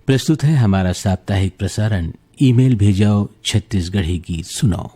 प्रस्तुत है हमारा साप्ताहिक प्रसारण ईमेल भेजाओ छत्तीसगढ़ी गीत सुनाओ।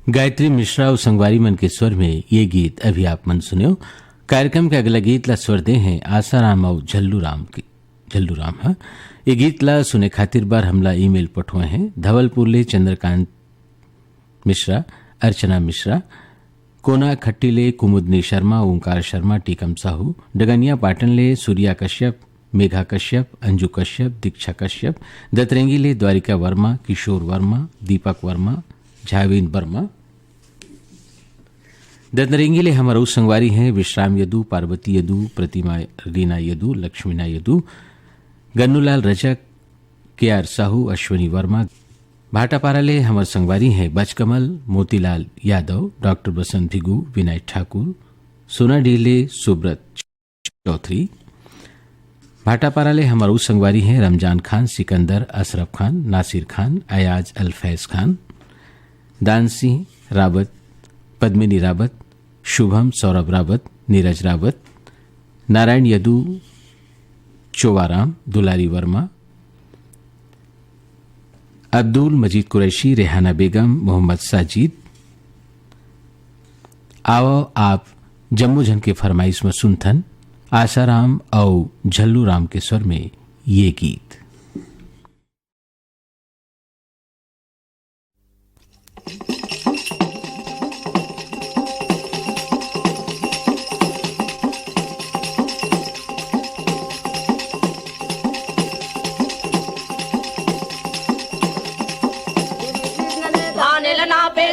गायत्री मिश्रा और संगवारी मन के स्वर में ये गीत अभी आप मन सुनो। कार्यक्रम के अगला गीत ला स्वर दे हैं आसाराम और झल्लू राम। हाँ, ये गीत ला सुने खातिर बार हमला ईमेल पठुए हैं धवलपुर ले चंद्रकांत मिश्रा, अर्चना मिश्रा, कोना खट्टी ले कुमुदनी शर्मा, ओंकार शर्मा, टीकम साहू, डगनिया पाटन ले सूर्या कश्यप, मेघा कश्यप, अंजू कश्यप, दीक्षा कश्यप, दतरेंगी ले द्वारिका वर्मा, किशोर वर्मा, दीपक वर्मा, झावीन वर्मा। दतरेंगी ले हमारा संगवारी हैं विश्राम यदू, पार्वती यदू, प्रतिमा रीना यदू, लक्ष्मीना यदू, गन्नूलाल रजक, के आर साहू, अश्वनी वर्मा। भाटापारा ले हमार संगवारी हैं बचकमल, मोतीलाल यादव, डॉक्टर बसंत भिगू, विनय ठाकुर, सोनाडीले सुब्रत चौधरी। भाटापारा ले हमार संगवारी हैं रमजान खान, सिकंदर, अशरफ खान, नासिर खान, अयाज अल्फैज खान, दान सिंह रावत, पद्मिनी रावत, शुभम सौरभ रावत, नीरज रावत, नारायण यदू, चोवाराम, दुलारी वर्मा, अब्दुल मजीद कुरैशी, रेहाना बेगम, मोहम्मद साजिद। आओ आप जम्मू जन के फरमाइश में सुनथन आसाराम और झल्लू राम के स्वर में ये गीत।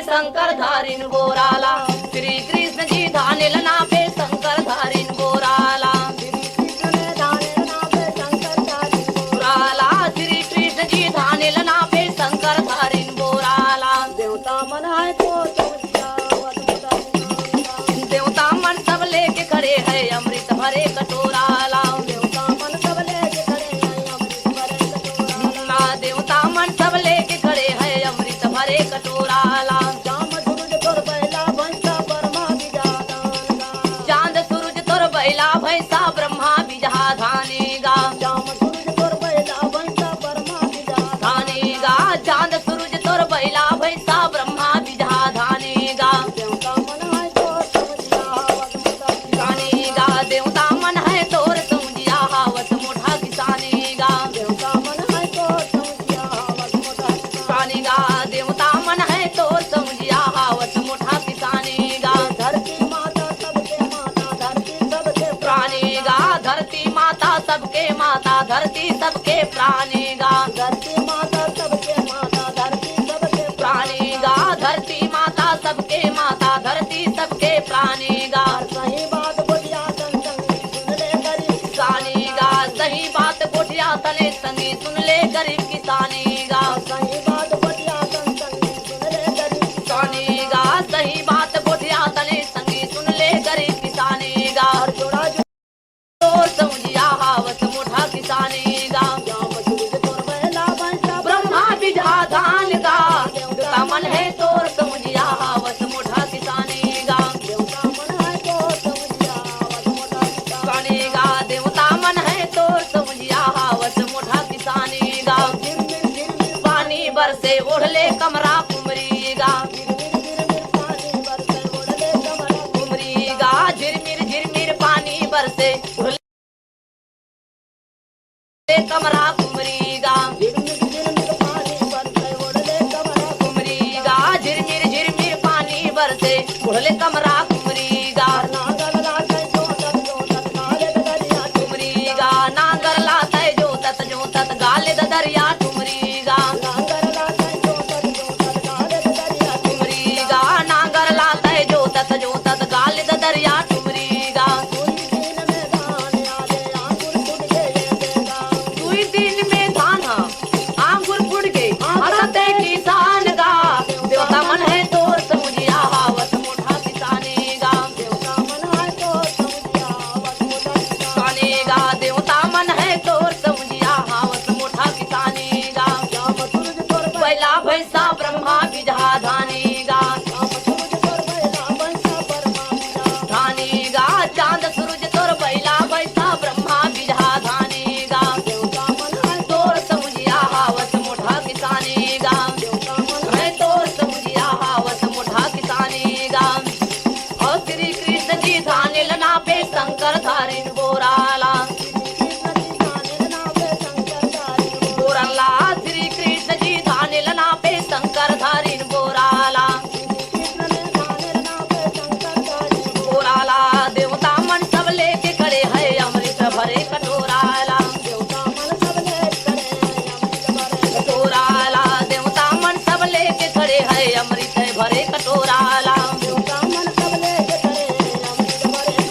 शंकर धारिन बोराला श्री कृष्ण जी धानिल नापे शंकर धारिन बोराला श्री कृष्ण जी धानिल नापे शंकर धारिन बोराला देवता मन है तो देवता मन सब लेके खड़े है अमृत भरे कटोराला देवता मन सब लेके खड़े है अमृत भरे कटोराला देवता मन सब लेके खड़े है अमृत भरे कटोराला भैसा ब्रह्मा बिजहा धानेगा धानेगा चांद सूरज तोर बैला भैसा ब्रह्मा बिजहा धानेगा धानेगा देवता मन है तोर समझिया हावत मोठा किसानेगा धानेगा देवता मन है तोर समझिया हावत मोठा किसानेगा धरती माता सबके माता धरती सबके प्राणेगा धरती माता सबके माता धरती सबके प्राणेगा धरती माता सबके माता धरती सबके प्राणेगा सही बात गोठिया तन संगी सुन ले गरीब किसानेगा सही बात गोठिया तने संगी सुन ले गरीब किसानेगा सही बात गोठिया तन संगी सुन ले गरीब किसानेगा सही बात गोठिया तने संगी सुन ले गरीब किसानेगा समझिया हावत मोठा किसानेगा ब्रह्मा बिजहा धान गा देवता मन है तोर समझिया हावत मोठा किसानेगा किसानेगा देवता मन है तोर समझिया हावत मोठा किसानेगा पानी बरसे ओढ़ले कमरा कुमरीगा कुमरीगा झिरमिर झिरमिर पानी बरसे कमरा कुमरीगा कुमरीगा झिरमिर झिरमिर पानी बरसे उड़ले कमरा कुमरीगा कुमरीगा नांगर लाता जो तत गाले दरिया कुमरीगा कुमरीगा नांगर लाता जो तत गाले दरिया कुमरीगा किसान गा देवता मन है तोर समझिया हावत मोठा किसानेगा देवता मन है तोर समझिया हावत मोठा किसानेगा देवता मन है तोर समझिया हावत मोठा किसानेगा बैला भैसा ब्रह्मा बिजहा धानेगा धानेगा चांद सूरज तोर बैला भैसा ब्रह्मा बिजहा धानेगा तोर समझिया हावत मोठा किसानेगा श्री कृष्ण जी धानिल नापे शंकर धारिन बोराला बोराला श्री कृष्ण जी धानिल नापे शंकर धारिन बोराला बोराला देवता मन सब लेके खड़े है अमृत भरे कटोराला कटोराला देवता मन सब लेके खड़े है अमृत भरे कटोराला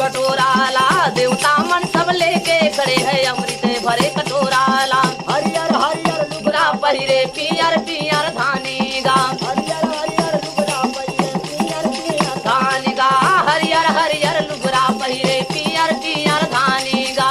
कटोराला देवता मन सब लेके खड़े है अमृत भरे कटोराला हरियर हरियर लुगड़ा पहिरे पियर पियर धानेगा धानेगा हरियर हरियर लुगड़ा पहिरे पियर पियर धानेगा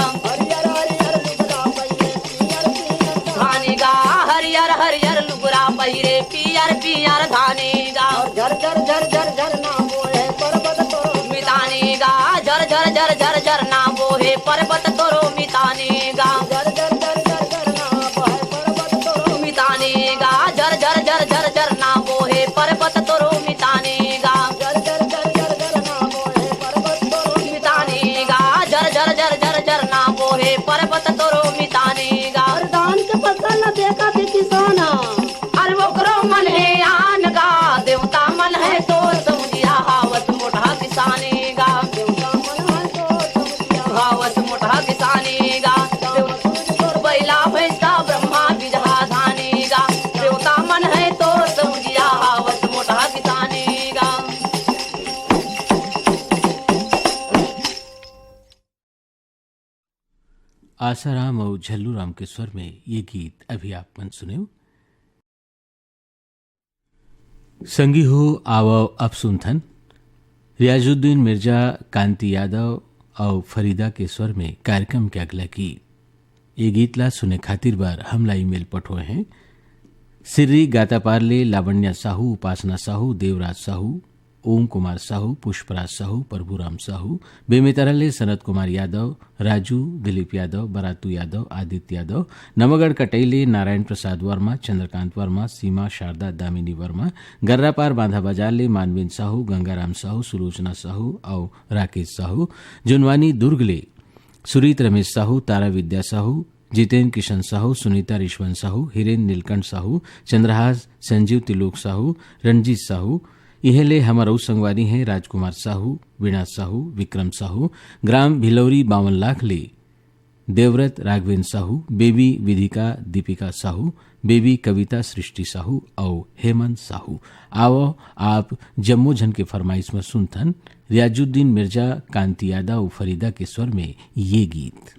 धानेगा हरियर हरियर लुगड़ा पहिरे पियर पियर धानेगा झर झर झर झर झर ना बोले पर्वत तोरो मितानेगा झर झर झर झर झर ना बोहे पर्वत तोरो मितानेगा झर झर झर झर झर ना बोहे पर्वत तोरो मितानेगा झर झर झर झर झर ना बोहे पर्वत तोरो मितानेगा झर झर झर झर झर ना बोहे पर्वत तोरो मितानेगा झर झर झर झर आवत मोटा किसानेगा बैला भैंसा ब्रह्मा बिजहा धानेगा देवता मन है तो समझिया आवत मोटा किसानेगा। आसाराम और झल्लू राम के स्वर में ये गीत अभी आप मन सुने। संगी हो आवो अब सुनथन रियाजुद्दीन मिर्जा, कांति यादव और फरीदा के स्वर में कार्यक्रम के अगला गीत। ये गीत ला सुने खातिर बार हमला ईमेल पठोए हैं सिर्री गाता पारले, लावण्या साहू, उपासना साहू, देवराज साहू, ओम कुमार साहू, पुष्पराज साहू, प्रभुराम साहू, बेमेतरले सनत कुमार यादव, राजू, दिलीप यादव, बरातू यादव, आदित्य यादव, नवगढ़ कटैले, नारायण प्रसाद वर्मा, चंद्रकांत वर्मा, सीमा शारदा दामिनी वर्मा, गर्रापार बांधा बाजारले, मानवेन साहू, गंगाराम साहू, सुलोचना साहू और राकेश साहू, जुनवानी दुर्गले, सुरीत रमेश साहू, तारा विद्या साहू, जितेंद्र किशन साहू, सुनीता रिश्वन साहू, हिरेन नीलकंठ साहू, चंद्रहास, संजीव तिलोक साहू, रणजीत साहू, इहेले हमारा संगवारी हैं राजकुमार साहू, वीणा साहू, विक्रम साहू, ग्राम भिलौरी 52 लाख ले, देवव्रत राघवेन साहू, बेबी विधिका दीपिका साहू, बेबी कविता सृष्टि साहू और हेमंत साहू। आओ आप जम्मू झन के फरमाइश में सुनथन रियाजुद्दीन मिर्जा, कांति यादव और फरीदा के स्वर में ये गीत।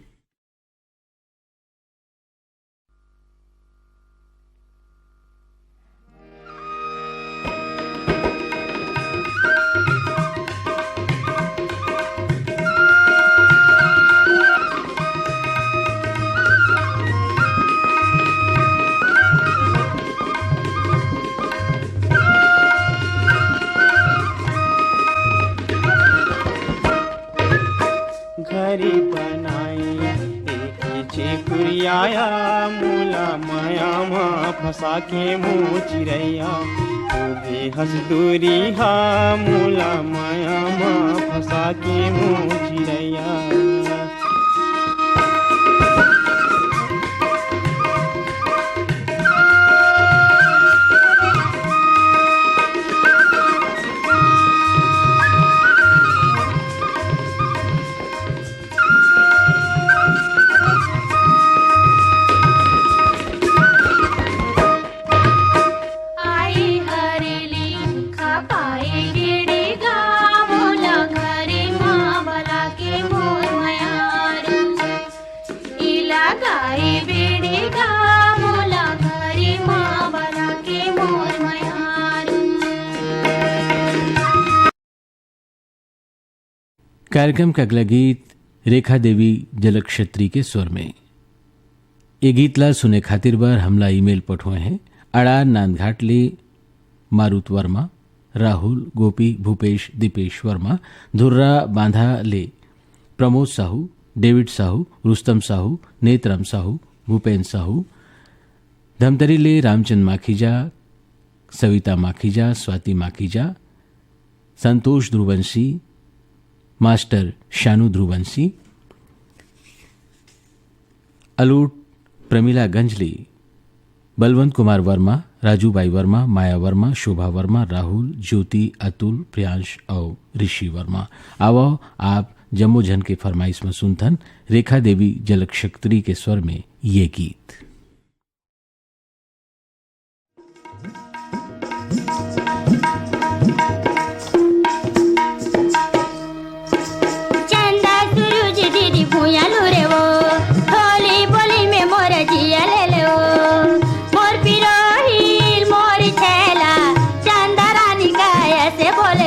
घरी बनाई एक चिकुरियाया मूला माया माँ फंसा के मुँह चिरैया तू भी हंसदूरी हा मूला माया माँ फंसा के मुँह चिरैया। कार्यक्रम का अगला गीत रेखा देवी जलक्षत्री के स्वर में। ये गीत ला सुने खातिर बार हमला ईमेल पठोए हैं अड़ा नांदघाटले, मारुत वर्मा, राहुल, गोपी, भूपेश, दीपेश वर्मा, धुर्रा बांधा ले, प्रमोद साहू, डेविड साहू, रुस्तम साहू, नेत्रम साहू, भूपेन साहू, धमतरी ले, रामचंद माखीजा, सविता माखीजा, स्वाति माखीजा, संतोष ध्रुवंशी, मास्टर शानू ध्रुवंशी, अलूट प्रमिला गंजली, बलवंत कुमार वर्मा, राजूबाई वर्मा, माया वर्मा, शोभा वर्मा, राहुल, ज्योति, अतुल, प्रियांश और ऋषि वर्मा। आओ आप जम्मू झन के फरमाइश में सुनथन रेखा देवी जलक्षत्री के स्वर में ये गीत। बोले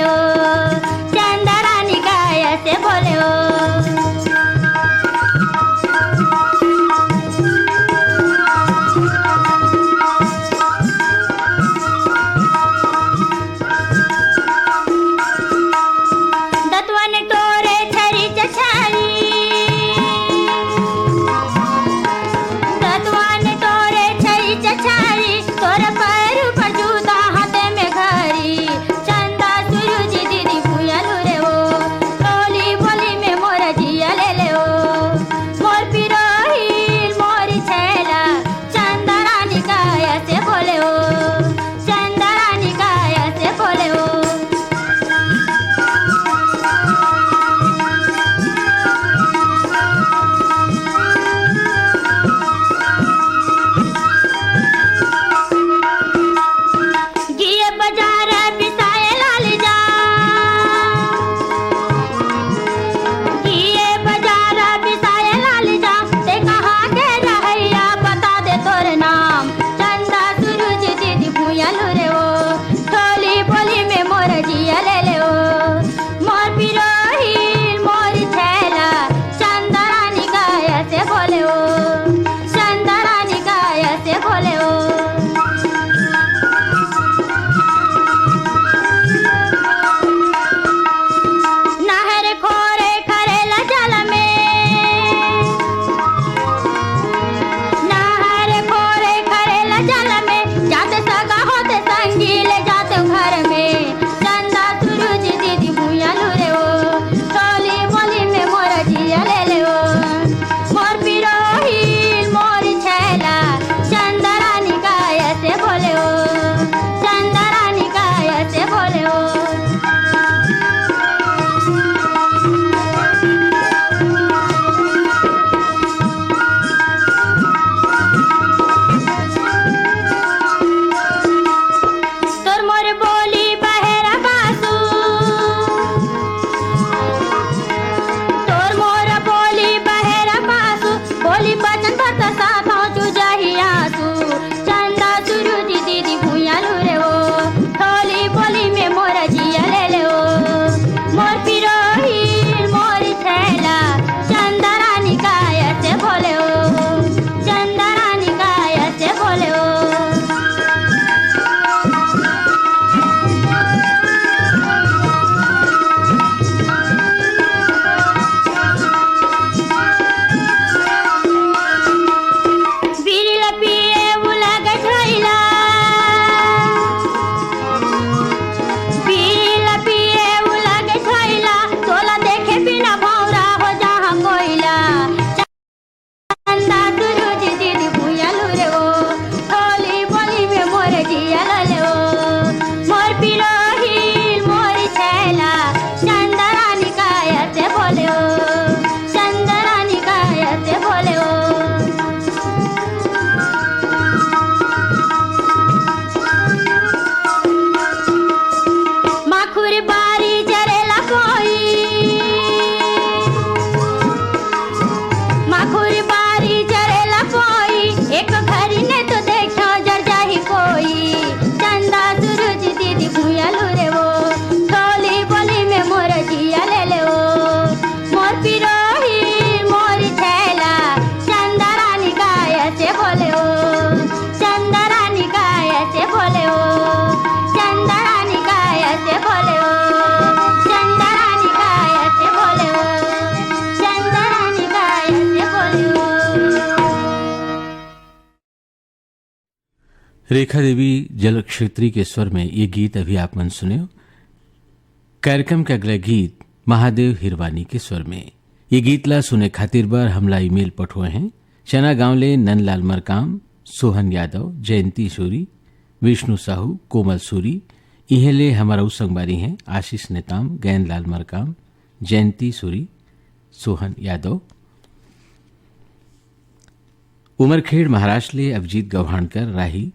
रेखा देवी जल क्षेत्री के स्वर में ये गीत अभी आप मन सुने। कार्यक्रम के अगला गीत महादेव हिरवानी के स्वर में। ये गीत ला सुने खातिर बर हमला ईमेल पठोए हैं। चना गांवले नंदलाल मरकाम, सोहन यादव, जयंती सूरी, विष्णु साहू, कोमल सूरी। इहेले हमारा संगवारी हैं आशीष नेताम, गैंदलाल मरकाम, जयंती सूरी, सोहन यादव। उमरखेड़ महाराष्ट्र ले अभिजीत गौहाणकर, राही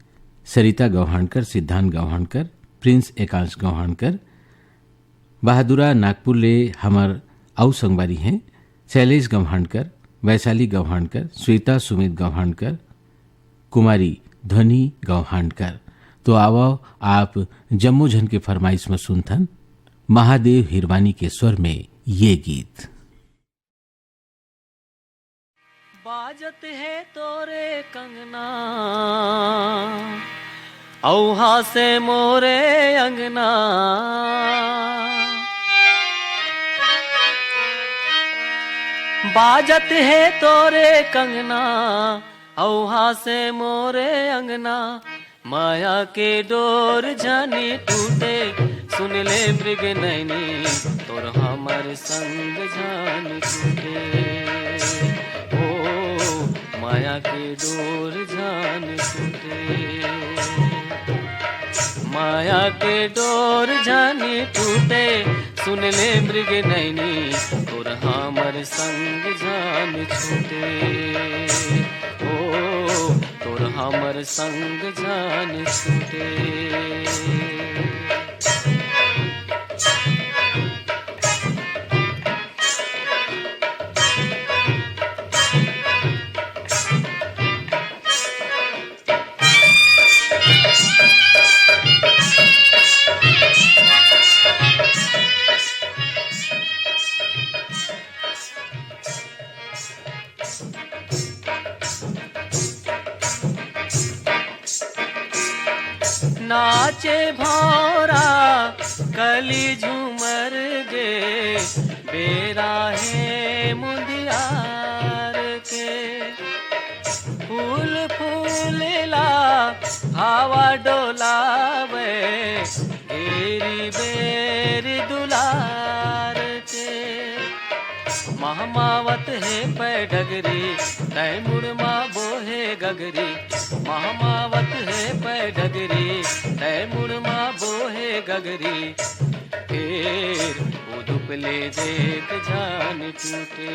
सरिता गौहाणकर, सिद्धांत गौहाणकर, प्रिंस एकांश गौहाणकर। बहादुरा नागपुर ले हमार आउ संगवारी हैं शैलेश गौहाणकर, वैशाली गौहाणकर, श्वेता सुमित गौहाणकर, कुमारी ध्वनि गौहाणकर। तो आओ आप जम्मू झन के फरमाइश में सुनथन महादेव हिरवानी के स्वर में ये गीत। बाजत है तोरे कंगना, औहा से मोरे अंगना, बाजत है तोरे कंगना, औहा से मोरे अंगना। माया के डोर जानी टूटे, सुन ले मृग नैनी, तोर हमर संग जान टूटे। ओ माया के डोर जान टूटे, माया के डोर जानी टूटे, सुन ले मृग नैनी, तोर हमर संग जान छूटे। ओ तोर हमर संग जान छूटे। नाचे भौरा कली झूमर गे, बेरा है मुंदियार के। फूल फूल ला हवा डोलावे, बेरी बेरी दुलार के। महमावत है पैडगरी, तैमुर माँ बोहे गगरी। महमावत है पैडगरी, तैमुर माँ बोहे गगरी। फिर उदुपले देख जान टूटे,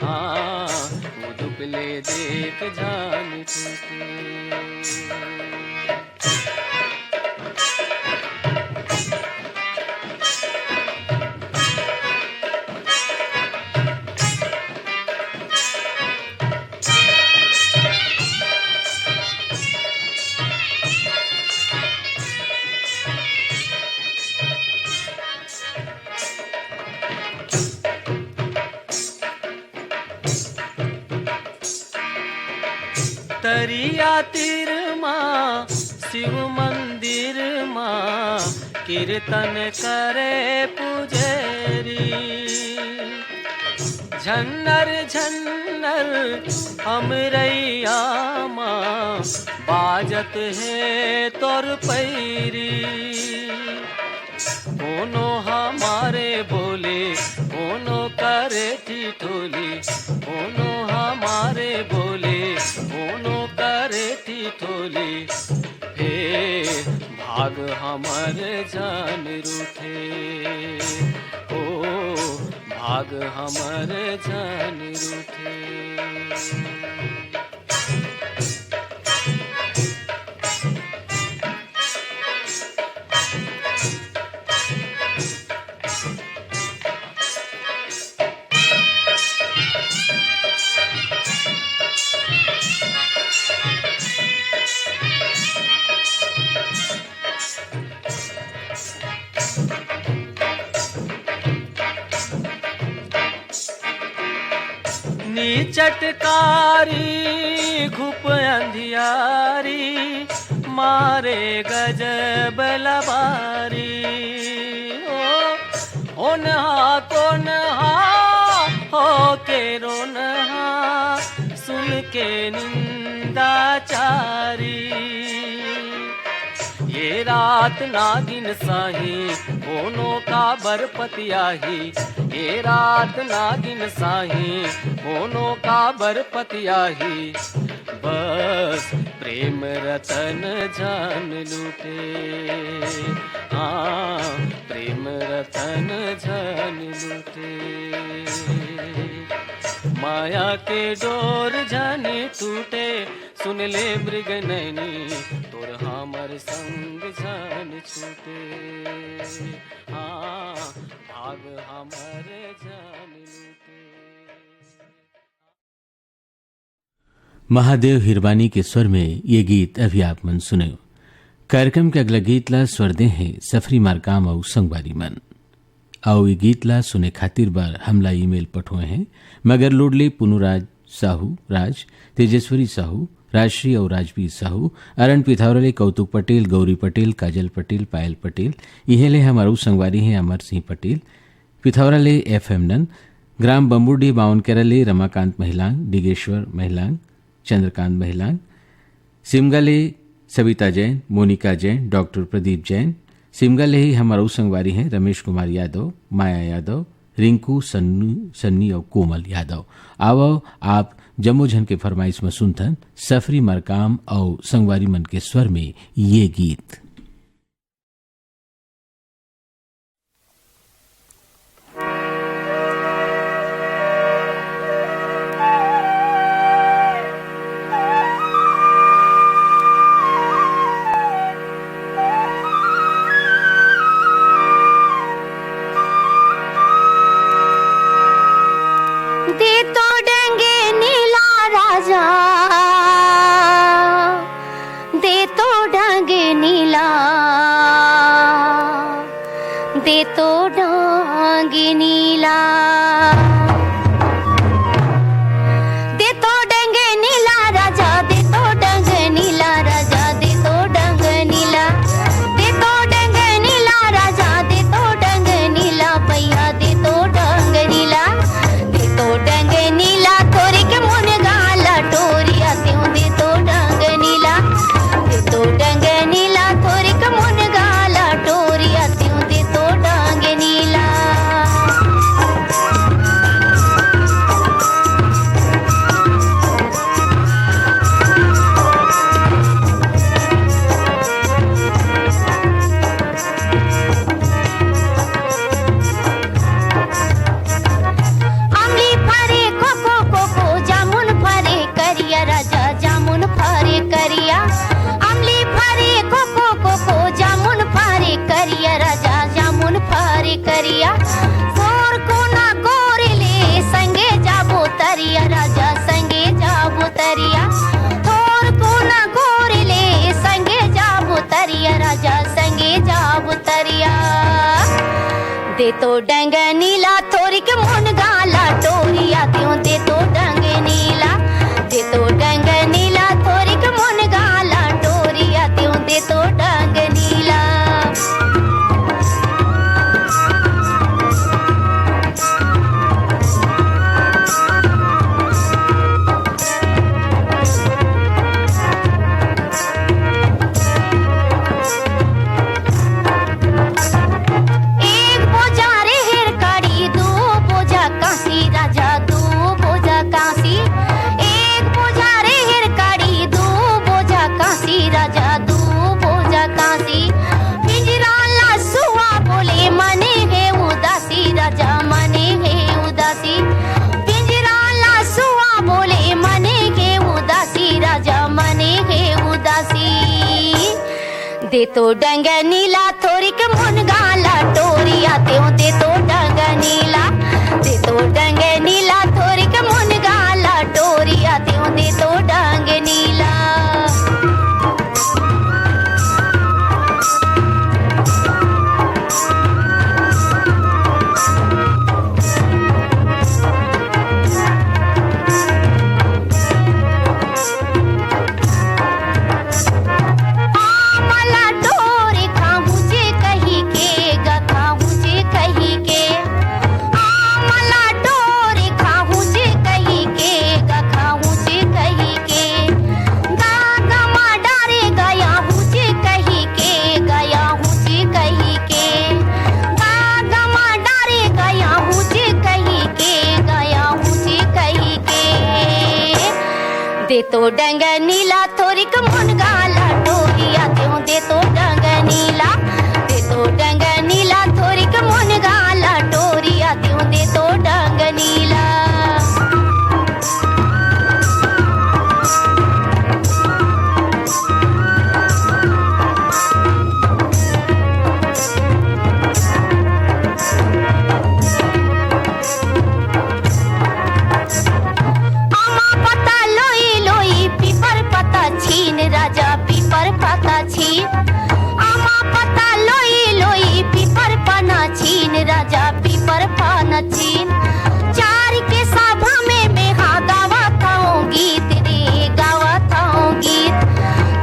हाँ उदुपले देख जान टूटे। तरिया तीर माँ शिव मंदिर माँ, कीर्तन करे पुजेरी। झन्नर झन्नर हमरैया माँ, बाजत है तोर पैरी। कोनो हमारे बोले, कोनो करे ठिठोली। कोनो हमारे बोले, कोनो करे ठिठोली। फिर भाग हमर जान रूठे, ओ भाग हमर जान रूठे। चटकारी घुप अंधियारी, मारे गजब लबारी। ओ नहा को नहा हो के रो नहा, सुन के निंद निंदाचारी। ये रात नागिन साही बोनो का बरपतियाही, ये रात नागिन साही बोनो का बरपतियाही। बस प्रेम रतन जान लूटे, हाँ प्रेम रतन जान लूटे। माया के डोर जाने टूटे, सुन ले मृग नैनी तोर हमर संग जान छूटे। हाँ भाग हमर जान लूटे। महादेव हिरवानी के स्वर में ये गीत अभी आप मन सुने। कार्यक्रम के अगला गीत ला स्वर दे हैं सफरी मारकाम और संगवारी मन। आओ ये गीत ला सुने खातिर बार हमला ईमेल पठोए हैं मगर लोडले पुनुराज साहू राज, तेजेश्वरी साहू, राजश्री और राजवीर साहू, अरण पिथौरले, कौतुक पटेल, गौरी पटेल, काजल पटेल, पायल पटेल। इहेले हमारू संगवारी हैं अमर सिंह पटेल। पिथौरले FM नन, ग्राम बम्बुडी बावन केरले रमाकांत महिलांग, डिगेश्वर महिलांग, चंद्रकांत महिलांग। सिमगाले सविता जैन, मोनिका जैन, डॉक्टर प्रदीप जैन। सिमगाले ही हमारू संगवारी हैं रमेश कुमार यादव, माया यादव, रिंकू, सन्नी और कोमल यादव। आओ आप जम्मू झन के फरमाइश में सुनथन सफरी मरकाम और संगवारी मन के स्वर में ये गीत। दे तो डांग नीला, दे तो डांग नीला राजा, दे तो डांग नीला राजा, दे तो डांग नीला, दे तो डांग नीला राजा, दे तो डांग नीला भैया, दे तो डांग नीला, दे तो डांग नीला थोड़ी के मुन गाला टोरिया त्यों, दे तो डांग नीला, दे तो डांग नीला थोड़ी के मुन गाला टोरिया त्यों, दे तो डांग नीला। अमली फरे कोको कोको, जामुन फरे करिया राजा, जामुन फरे करिया, अमली फरे कोको कोको, जामुन फरे करिया राजा, जामुन फरे करिया। सोर को ना कोरले संगे जाबो तरिया राजा, संगे जाबो तरिया, सोर को ना कोरले संगे जाबो तरिया राजा, संगे जाबो तरिया। दे तो डंग नीला थोड़ी के मुन गाला टोरिया त्यों, दे तो डंग नीला, दे तो डंग नीला थोड़ी के मुन गाला टोरिया त्यों, दे तो डंग नीला। एक बोझा रेहर काड़ी, दो बोझा कांसी राजा, दो बोझा कांसी, एक बोझा रेहर काड़ी, दो बोझा कांसी राजा, दो बोझा कांसी। पिंजरा ला सुहा बोले मने है उदासी राजा, मने है उदासी, पिंजरा ला सुहा बोले मने है उदासी राजा, मने है उदासी। दे तो डंग नीला थोड़ी के मुन गाला टोरिया त्यों, दे तो डंग नीला, दे तो डंग नीला थोड़ी के मुन गाला टोरिया त्यों, दे तो डंग नीला। मला डोरे खाऊं जे कही के गा, खाऊं जे कही के दे तो डंग नीला थोरिक मुनगाला टोरिया त्यों दे तो डंग नीला दे तो डंग नीला थोरिक मुनगाला टोरिया त्यों दे तो डंग नीला छीन राजा पीपर पाता छीन आमा पता लोई लोई पीपर पाना छीन राजा पीपर पाना छीन चार के सभा में मैं हाँ गावा था गीत रे गावा था गीत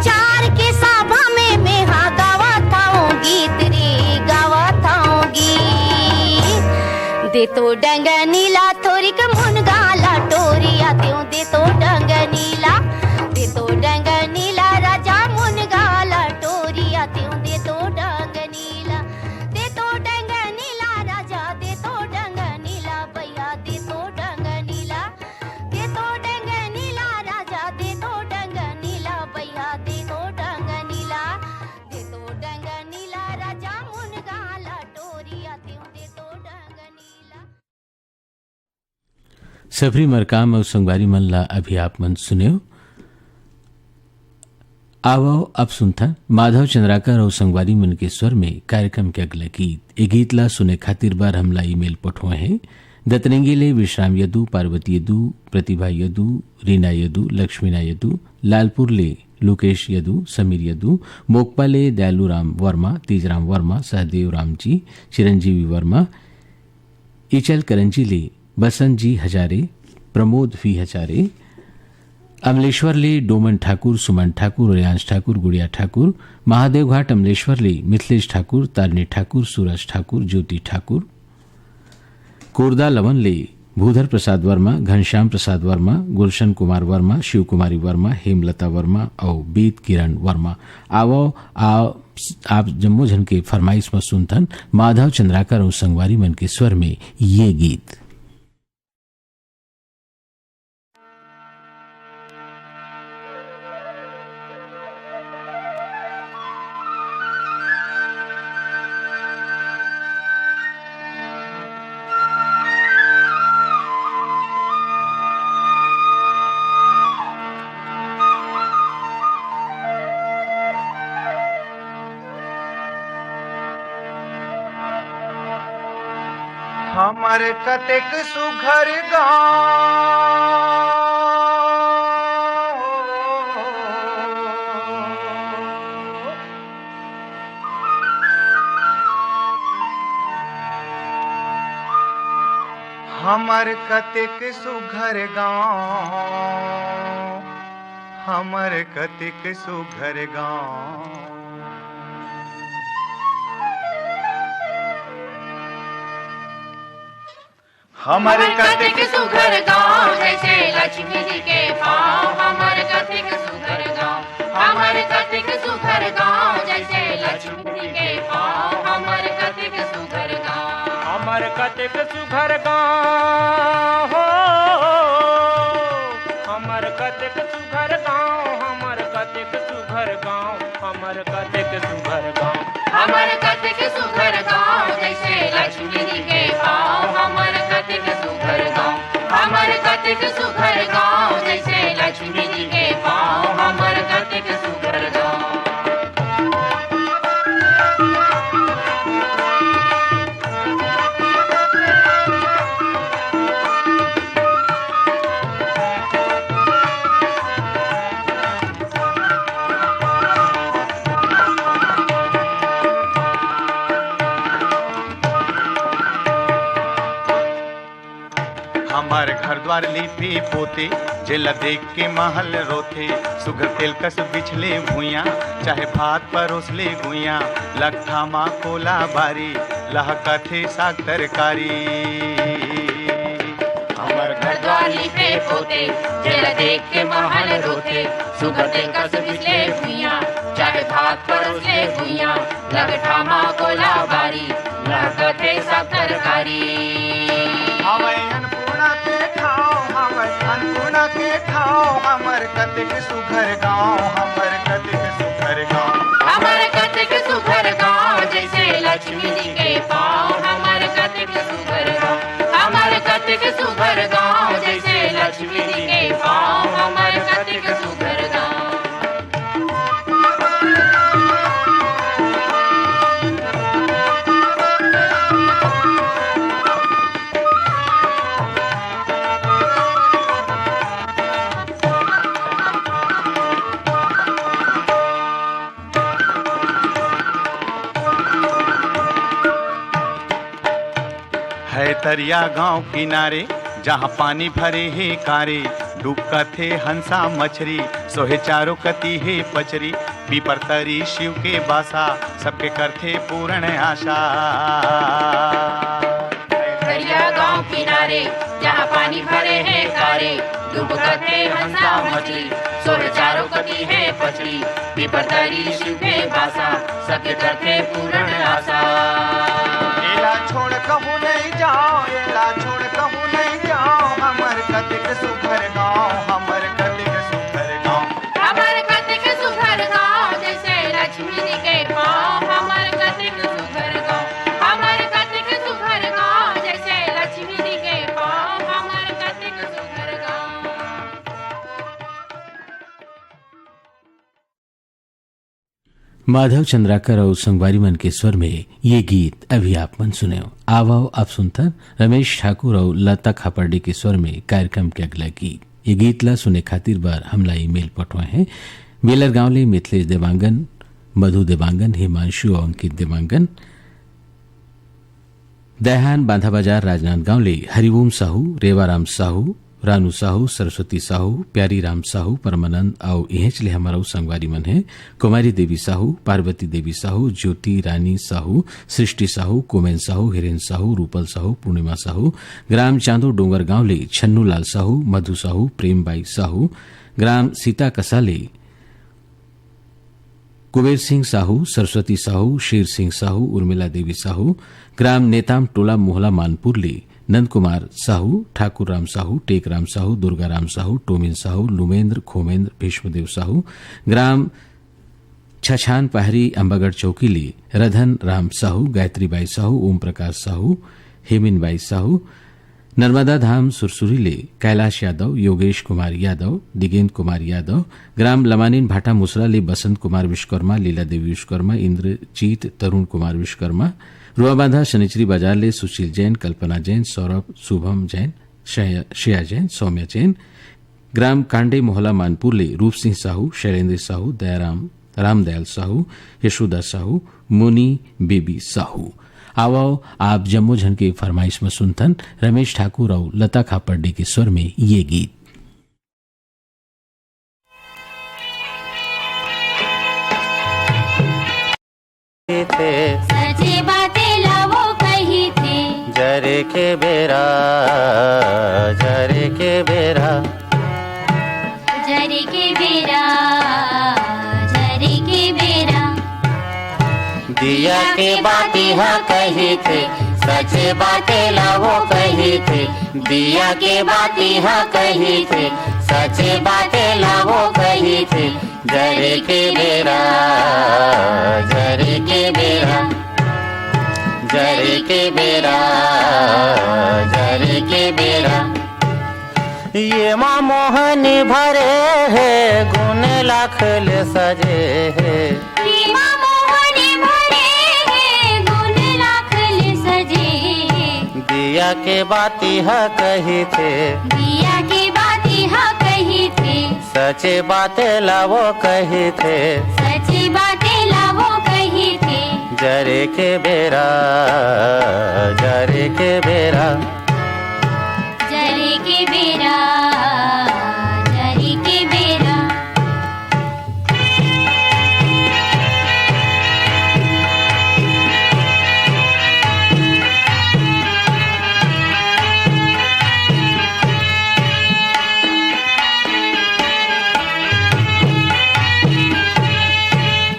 चार के सभा में मैं हाँ गावा था गीत रे गावा था गीत दे तो डंग नीला थोरिक मुनगाला टोरिया त्यों दे तो डंग नीला दे तो डंग नीला राजा मुनगाला टोरिया त्यों दे तो डंग नीला दे तो डंग नीला राजा दे तो डंग नीला भैया दे तो डंग नीला दे तो डंग नीला राजा दे तो डंग नीला भैया दे तो डंग नीला दे तो डंग नीला राजा मुनगाला टोरिया त्यों दे तो डंग नीला सफरी मरकाम और संगवारी मन ला अभी आप मन सुने आवो अब सुनता माधव चंद्राकर और संगवारी मन के स्वर में कार्यक्रम के अगला गीत ए गीत ला सुने खातिर बार हमला ईमेल पठुआ है दतरंगी ले विश्राम यदु पार्वती यदु प्रतिभा यदु रीना यदु लक्ष्मीना यदु लालपुर ले लोकेश यदु समीर यदु मोकपा ले दयालु राम वर्मा तेजराम वर्मा सहदेव राम जी चिरंजीवी वर्मा इचल करंजी ले बसंत जी हजारे प्रमोद वी हजारे अमलेश्वर ले डोमन ठाकुर सुमन ठाकुर रियांश ठाकुर गुड़िया ठाकुर महादेव घाट अमलेश्वर ले मिथिलेश ठाकुर तारनी ठाकुर सूरज ठाकुर ज्योति ठाकुर कोरदा लवन ले भूधर प्रसाद वर्मा घनश्याम प्रसाद वर्मा गुलशन कुमार वर्मा शिव कुमारी वर्मा हेमलता वर्मा और बीत किरण वर्मा आवो आप जम्मू झन के फरमाइश में सुनतन माधव चंद्राकर और संगवारी मन के स्वर में ये गीत। हमर कतेक सुघर गाँव हमर कतेक सुघर गाँव हमर कतेक सुघर गाँव हमर कतेक सुघर गाँव जैसे लक्ष्मी जी के पाँव हमर कतेक सुघर गाँव हमर कतेक सुघर गाँव जैसे लक्ष्मी जी के पाँव हमर कतेक सुघर गाँव हमर कतेक सुघर गाँव हो हमर कतेक सुघर गाँव हमर कतेक सुघर गाँव हमर कतेक सुघर गाँव हमर कतेक सुघर गाँव जैसे लक्ष्मी जी के पाँव हमर कतेक सुघर गाँव हमर कतेक सुघर गाँव जैसे लक्ष्मी जी के पाँव हमर कतेक सुघर गाँव हमार घर द्वार लिपि पोते जेला देख के महल रोथे सुघर तेल कस बिछले भुइया चाहे भात परोसले गुइया लट्ठा मा कोला बारी लहकथे साग तरकारी हमार घर द्वार लिपि पोते जेला देख के महल रोथे सुघर तेल कस बिछले भुइया चाहे भात परोसले गुइया लट्ठा मा कोला बारी लहकथे साग तरकारी अन्नपूर्णा के खाओ गाँव हमर कतिक सुघर गाँव हमर कतिक सुघर गाँव हमर कतिक सुघर गाँव जैसे लक्ष्मी जी के पाँव हमर कतिक सुघर गाँव हमर कतिक सुघर गाँव जैसे लक्ष्मी जी के पाँव हमर कतिक सुघर गाँव है तरिया गांव किनारे जहाँ पानी भरे है कारे डूबका थे हंसा मछरी सोहे चारों कती है पचरी पीपर तरी शिव के बासा सबके करथे पूर्ण आशा दरिया गांव किनारे जहाँ पानी भरे है कारे डूबका थे हंसा मछली सोहे चारों कती है पचड़ी पीपर तरी शिव के बासा सबके करथे पूर्ण आशा एला छोड़ कहूँ नहीं जाओ एला छोड़ कहूँ नहीं जाओ हमर कतिक सुघर गाँव हमर कतिक सुघर गाँव हमर कतिक सुघर गाँव जैसे लक्ष्मी जी के पाँव हमर कतिक सुघर गाँव हमर कतिक सुघर गाँव जैसे लक्ष्मी जी के पाँव हमर कतिक सुघर गाँव माधव चंद्राकर और संगवारी मन के स्वर में ये गीत अभी आप मन सुने। आवाओ आप सुनतर रमेश ठाकुर और लता खापर्डे के स्वर में कार्यक्रम के अगला गीत। ये गीत ला सुने खातिर बार हमला ईमेल पठवाए हैं बेलर गांव ले मिथिलेश देवांगन, मधु देवांगन, हिमांशु और अंकित देवांगन, दयाहान बांधा बाजार राजनांदगांव ले हरिओम साहू, रेवाराम साहू, रानू साहू, सरस्वती साहू, प्यारी राम साहू, परमानंद और इहेच ले हमारा संगवारी मन है कुमारी देवी साहू, पार्वती देवी साहू, ज्योति रानी साहू, सृष्टि साहू, कोमेन साहू, हिरेन साहू, रूपल साहू, पूर्णिमा साहू, ग्राम चांदो डोंगर गांव ले छन्नू लाल साहू, मधु साहू, प्रेमबाई साहू, ग्राम सीता कसा ले कुबेर सिंह साहू, सरस्वती साहू, शेर सिंह साहू, उर्मिला देवी साहू, ग्राम नेताम टोला मोहला मानपुर ले नंद कुमार साहू, ठाकुर राम साहू, टेक राम साहू, दुर्गा राम साहू, टोमिन साहू, लुमेंद्र, खोमेंद्र, भीष्मदेव साहू, ग्राम छछान पहरी अंबागढ़ चौकी ले रधन राम साहू, गायत्री बाई साहू, ओम प्रकाश साहू, हेमिन बाई साहू, नर्मदा धाम सुरसुरी ले कैलाश यादव, योगेश कुमार यादव, दिगेंद्र कुमार यादव, ग्राम लमानिन भाटा मुसरा ले बसंत कुमार विश्वकर्मा, लीला देवी विश्वकर्मा, इंद्रजीत तरुण कुमार विश्वकर्मा, रुआबांधा शनिचरी बाजार ले सुशील जैन, कल्पना जैन, सौरभ, शुभम जैन, श्रेया जैन, सौम्या जैन, ग्राम कांडे मोहला मानपुर ले रूप सिंह साहू, शैलेंद्र साहू, दयाराम, रामदयाल साहू, यशोदा साहू, मुनी बेबी साहू। आओ आप जम्मू झन के फरमाइश में सुनतन रमेश ठाकुर और लता खापर्डे के स्वर में ये गीत। सच्ची बातें लावो कही थे जरे के बेरा जरे के बेरा जरी के बेरा जरी के बेरा दिया के बाती हाँ कही थे सच्चे बातें लावो कही थे दिया के बाती हाँ कही थे सच्चे बातें लावो कही थे जरे के बेरा जरे के बेरा जरे के बेरा जरे के बेरा ये माँ मोहन भरे है गुण लाख ले सजे है प्रेमा मोहने भरे हैं गुण लाख ले सजे दिया के बाती हाँ कही थे दिया की बाती हाँ कही थे सच्चे बातें लावो कही थे सच्ची बातें लावो कही थे जरे के बेरा जरे के बेरा जरी के बेरा जरी के बेरा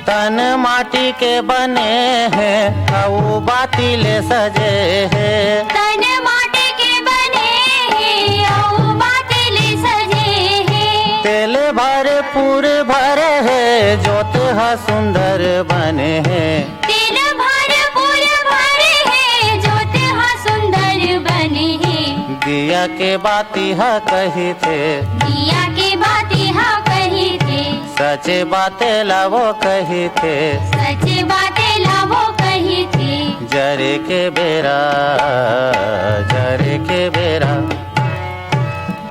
तन माटी के बने हैं और बाती ले सजे हैं तन माटी के बने हैं और बातें ले सजे हैं सुंदर बने हैं। दिन भरपूर भरे हैं जोत हा सुंदर बने हैं। दिया के बाती हा कही थे, दिया के बाती हा कही थे। सचे बातें लावो कही थे, सच बातें लावो कही थी। जरे के बेरा, जरे के बेरा,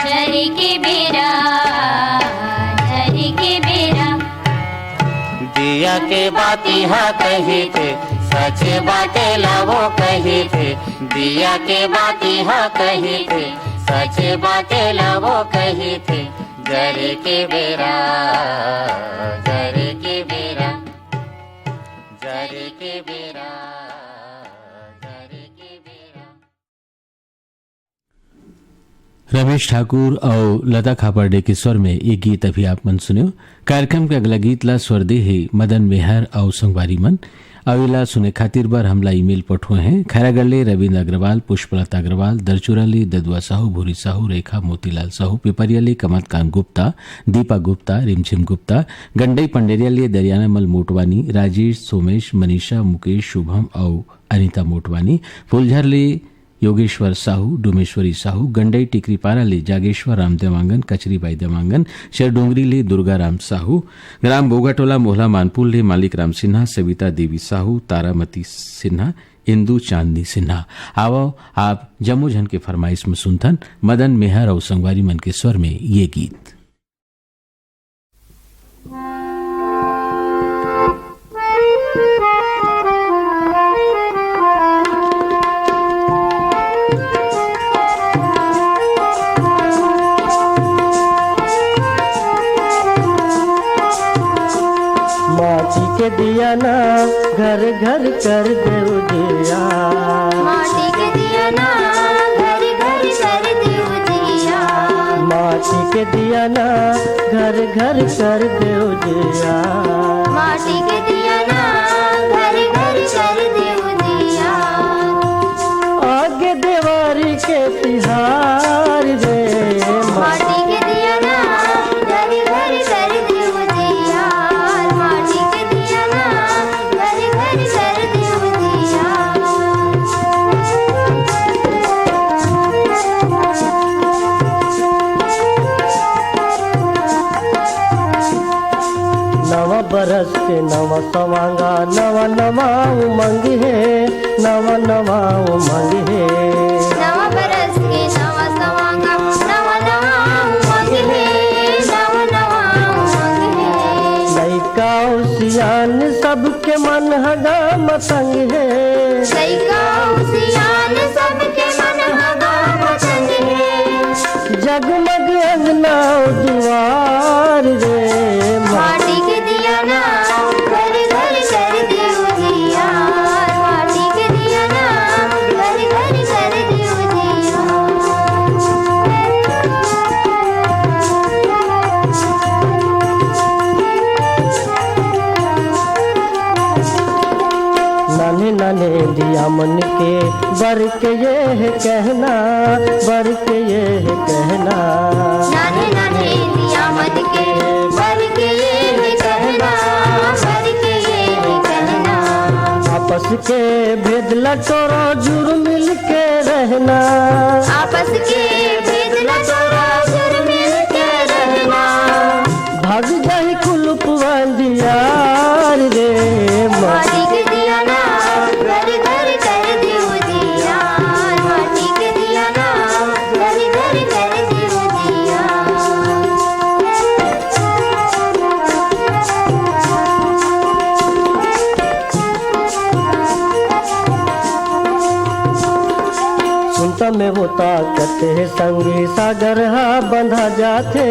जरी के बेरा, जरी के बेरा। दिया के बाती हा कही थे, सच बातें लावो कही थे। दिया के बाती हा कही थे, सच बातें लावो कही थे। जरे के बेरा, जरे के बेरा, जरे के बेरा, जरे के बेरा। रमेश ठाकुर और लता खापर्डे के स्वर में ये गीत अभी आप मन सुनियो। कार्यक्रम के अगला गीत ला स्वर दे है मदन मेहर और संगवारी मन। अविला सुने खातिर बर हमला ईमेल पठुए हैं। खैरागढ़ले रविंद्र अग्रवाल, पुष्पलता अग्रवाल, दरचुराली ददुआ साहू, भूरी साहू, रेखा मोतीलाल साहू, पिपरियाली कमतकांत गुप्ता, दीपा गुप्ता, रिमझिम गुप्ता, गंडई पंडेरियाली दरियानामल मोटवानी, राजेश, सोमेश, मनीषा, मुकेश, शुभम और अनिता मोटवानी, फुलझरले योगेश्वर साहू, डुमेश्वरी साहू, गंडई टिकरी पाराले जागेश्वर राम देवांगन, कचरीबाई देवांगन, शेरडोंगरी ले दुर्गा राम साहू, ग्राम बोगाटोला मोहला मानपुर ले मालिक राम सिन्हा, सविता देवी साहू, तारामती सिन्हा, इंदू चांदनी सिन्हा। आओ आप जम्मू झन के फरमाइश में सुनथन मदन मेहर और संगवारी मन के स्वर में ये गीत। माटी के दिया ना घर घर कर दे उजिया। माटी के दिया ना घर घर कर दे उजिया। माटी के दिया ना घर घर कर दे उजिया। माटी के दिया ना घर घर कर दे उजिया। आगे देवारी के तिहार रे। माटी के दिया ना घर घर कर दे उजिया। माटी के दिया ना घर घर कर दे उजिया। नवा बरस के नवा सवांगा, नवा नवा उमंग है, नवा नवा उमंग है। नवा बरस के नवा सवांगा, नवा नवा उमंग है, नवा नवा उमंग है। लइका उसियान सबके मन हगा मतंग है। लइका उसियान सबके मन हगा मतंग है। जगमग अंगना दुआर रे। माटी के दिया ना घर घर कर दे उजिया। माटी के दिया ना घर घर कर दे उजिया। नाने नाने दिया मन के बर के ये है कहना, बर के ये है कहना। नाने नाने दिया मन के बर के ये है कहना, बर के ये है कहना। आपस के भेद लटोरो जुर मिल के रहना। आपस के भेद लटोरा जुर मिल के रहना। भाग जाही कुलुप बंदियार रे। माटी के दिया ना घर घर कर दे उजिया। माटी के दिया ना घर घर कर दे उजिया। सुनता में होता कहते हैं संगी, सागर हा बंधा जाते,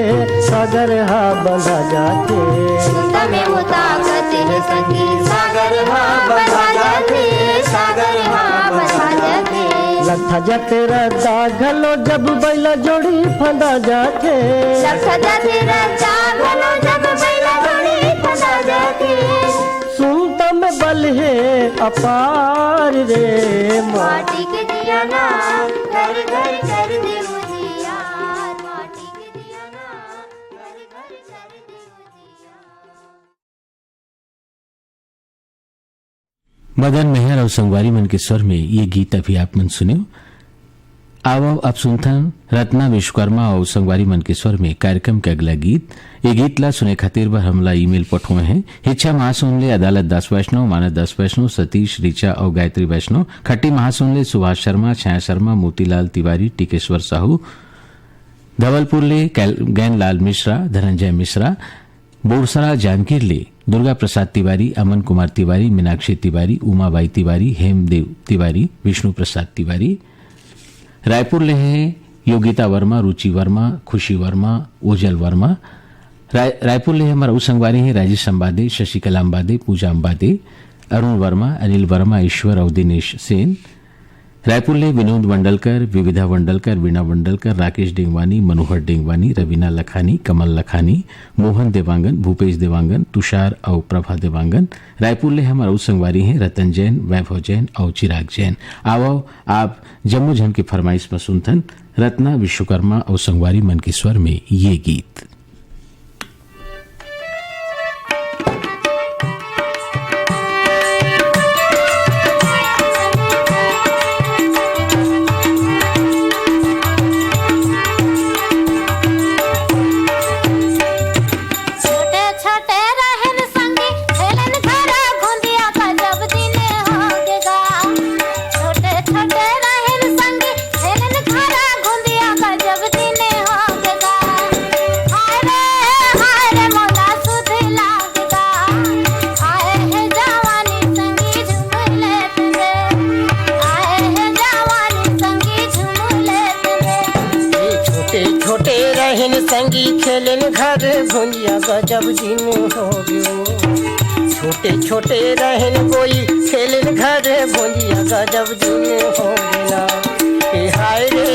सागर हा बंधा जाते। सुनता में होता कहते हैं संगी, सागर हा बंधा जाते, सागर हा बंधा जाते। लखा जाते रदा घलो जब बैला जोड़ी फंदा जाते। लखा जाते रदा घलो जब बैला जोड़ी फंदा जाते। सुनता में बल है अपार रे। माटी के दिया ना घर घर कर दे उजिया। माटी के दिया ना घर घर कर दे उजिया। मदन मेहर और संगवारी मन के स्वर में ये गीत अभी आप मन सुने। आओ अब सुनथन रत्ना विश्वकर्मा और संगवारी मन के स्वर में कार्यक्रम के अगला गीत। ये गीत ला सुने खातिर बर हमला ईमेल पठोए हैं। हिच्छा महासोनले अदालत 10 वैष्णव, मानद 10 वैष्णव, सतीश, ऋचा और गायत्री वैष्णव, खट्टी महासोनले सुभाष शर्मा, छाया शर्मा, मोतीलाल तिवारी, टिकेश्वर साहू, धवलपुर ले गैनलाल मिश्रा, धनंजय मिश्रा, बोरसरा जानकीर ले दुर्गा प्रसाद तिवारी, अमन कुमार तिवारी, मीनाक्षी तिवारी, उमाबाई तिवारी, हेमदेव तिवारी, विष्णु प्रसाद तिवारी। रायपुर ले हैं योगिता वर्मा, रुचि वर्मा, खुशी वर्मा, ओजल वर्मा। रायपुर ले हमारा उस संगवारी हैं राजेश अंबादे, शशिकला अंबादे, पूजा अंबादे, अरुण वर्मा, अनिल वर्मा, ईश्वर और दिनेश सेन। रायपुर ले विनोद वंडलकर, विविधा वंडलकर, वीणा वंडलकर, राकेश डेंगवानी, मनोहर डेंगवानी, रवीना लखानी, कमल लखानी, मोहन देवांगन, भूपेश देवांगन, तुषार और प्रभा देवांगन। रायपुर ले हमारा उस संगवारी हैं रतन जैन, वैभव जैन और चिराग जैन। आओ आप जम्मू झन की फरमाइश में सुनथन रत्ना विश्वकर्मा और संगवारी मन के स्वर में ये गीत। संगी खेलन घर भुंजिया गजब दिन हो गयो। छोटे छोटे रहन कोई खेलन घर भुंजिया गजब दिन हो गया। हाय रे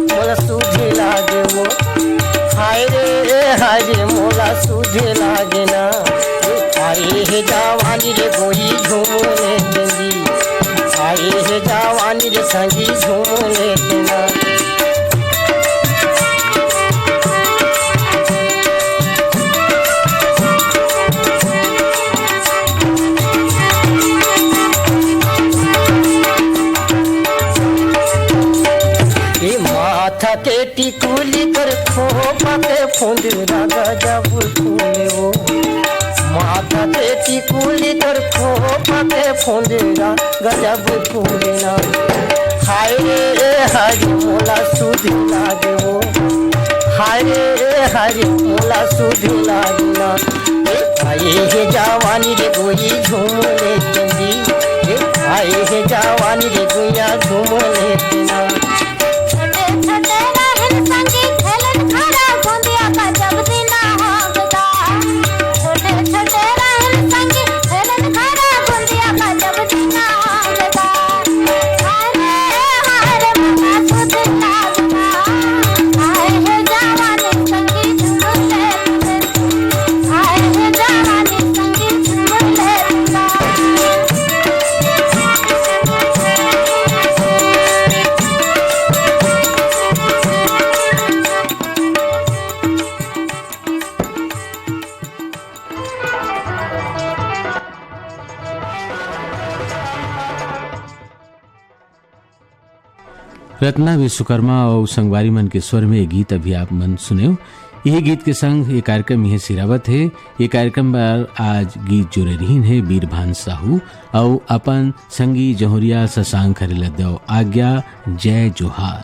मोला सूझे लागे वो, हाय रे मोला सूझे लागे ना। आए हे जवानी रे कोई झूमने देंगी, आए हे जवानी रे संगी झूमने देना। के टिकुली कर खोपा के फुंदरा गजब फूले वो। माथा के टिकुली कर खोपा के फुंदरा गजब फूले ना। हाय रे मोला सुध लागे वो, हाय रे मोला सुध लागे ना। आए हे जवानी रे कोई झूमने देंगी, आए हे जवानी रे गुया झूमने देना। रत्ना विश्वकर्मा और संगवारी मन के स्वर में ये गीत अभी आप मन सुने। यह गीत के संग ये कार्यक्रम यह सिरावत है। ये कार्यक्रम पर आज गीत जोड़े रहीन है बीरभान साहू और अपन संगी जौहरिया शशांक हरिलदेव। आज्ञा जय जोहार।